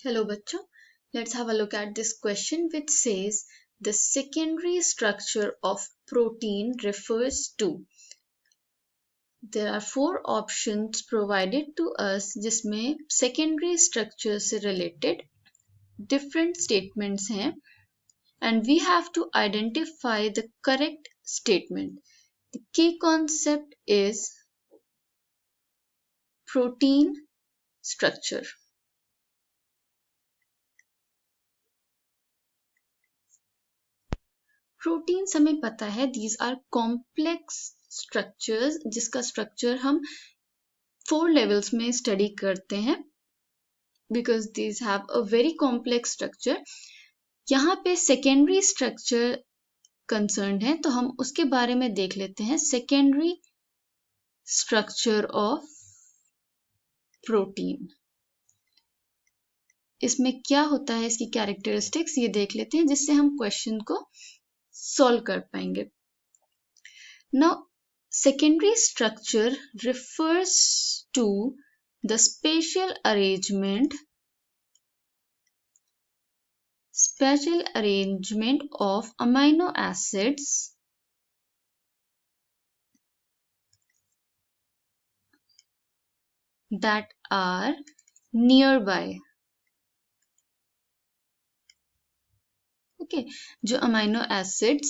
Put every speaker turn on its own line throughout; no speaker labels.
Hello bachcho, let's have a look at this question which says the secondary structure of protein refers to. There are four options provided to us जिसमें secondary structure से related different statements हैं and we have to identify the correct statement. The key concept is protein structure. Proteins हमें पता है these are complex structures जिसका structure हम 4 levels में study करते हैं because these have a very complex structure. यहाँ पे सेकेंडरी स्ट्रक्चर कंसर्न्ड है तो हम उसके बारे में देख लेते हैं. सेकेंडरी स्ट्रक्चर ऑफ प्रोटीन, इसमें क्या होता है, इसकी कैरेक्टरिस्टिक्स ये देख लेते हैं जिससे हम क्वेश्चन को सॉल्व कर पाएंगे. Now, secondary structure refers to the spatial arrangement of amino acids that are nearby. Okay, जो amino acids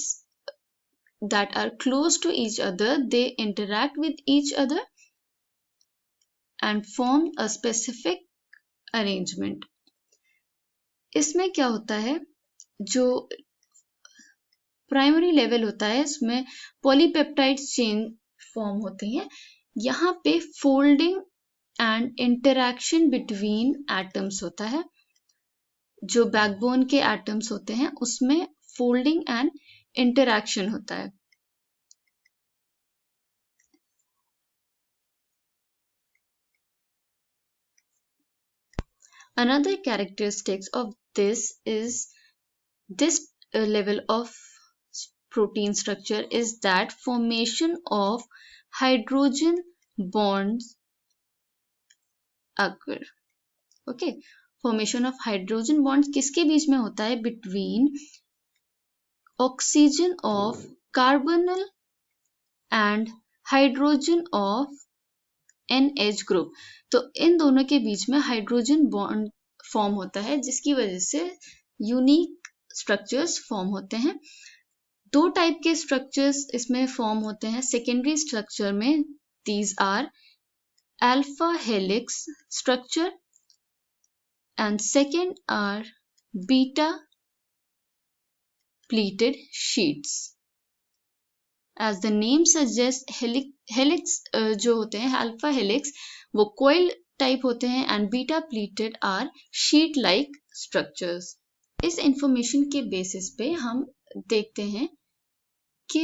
that are close to each other, they interact with each other and form a specific arrangement. इसमें क्या होता है, जो primary level होता है इसमें polypeptide chain form होते हैं. यहाँ पे folding and interaction between atoms होता है. जो बैकबोन के एटम्स होते हैं उसमें फोल्डिंग एंड इंटरैक्शन होता है. Another characteristics of this is this level of protein structure is that formation of hydrogen bonds occur. Okay, formation of hydrogen bonds किसके बीच में होता है? Between oxygen of carbonyl and hydrogen of NH group. तो इन दोनों के बीच में hydrogen bond form होता है जिसकी वजह से यूनिक स्ट्रक्चर्स फॉर्म होते हैं. दो टाइप के स्ट्रक्चर्स इसमें फॉर्म होते हैं सेकेंडरी स्ट्रक्चर में. These are alpha helix structure and second are beta pleated sheets. As the name suggest, helix जो होते हैं अल्फा हेलिक्स वो कोइल टाइप होते हैं and beta pleated are sheet like structures. इस इंफॉर्मेशन के बेसिस पे हम देखते हैं कि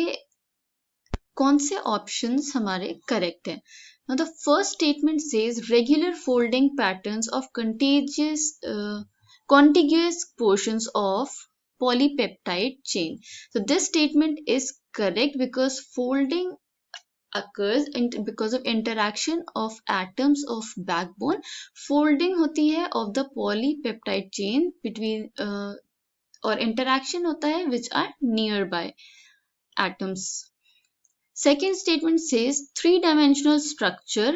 कौन से ऑप्शंस हमारे करेक्ट हैं. Now the first statement says regular folding patterns of contiguous portions of polypeptide chain. So this statement is correct because folding occurs because of interaction of atoms of backbone. Folding होती है of the polypeptide chain between और interaction होता है which are nearby atoms. Second statement says three-dimensional structure,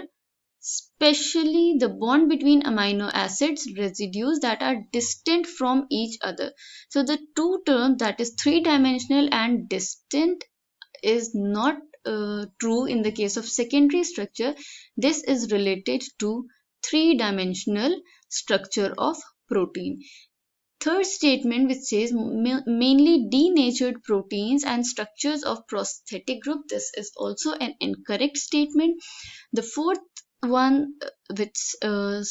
especially the bond between amino acids residues that are distant from each other. So the two terms, that is three-dimensional and distant, is not true in the case of secondary structure. This is related to three-dimensional structure of protein. Third statement which says mainly denatured proteins and structures of prosthetic group. This is also an incorrect statement. The fourth one which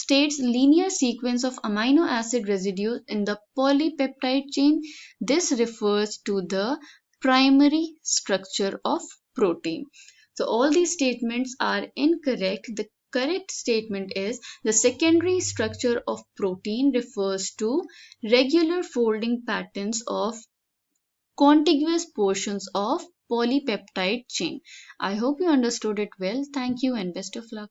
states linear sequence of amino acid residues in the polypeptide chain. This refers to the primary structure of protein. So all these statements are incorrect. The correct statement is the secondary structure of protein refers to regular folding patterns of contiguous portions of polypeptide chain. I hope you understood it well. Thank you and best of luck.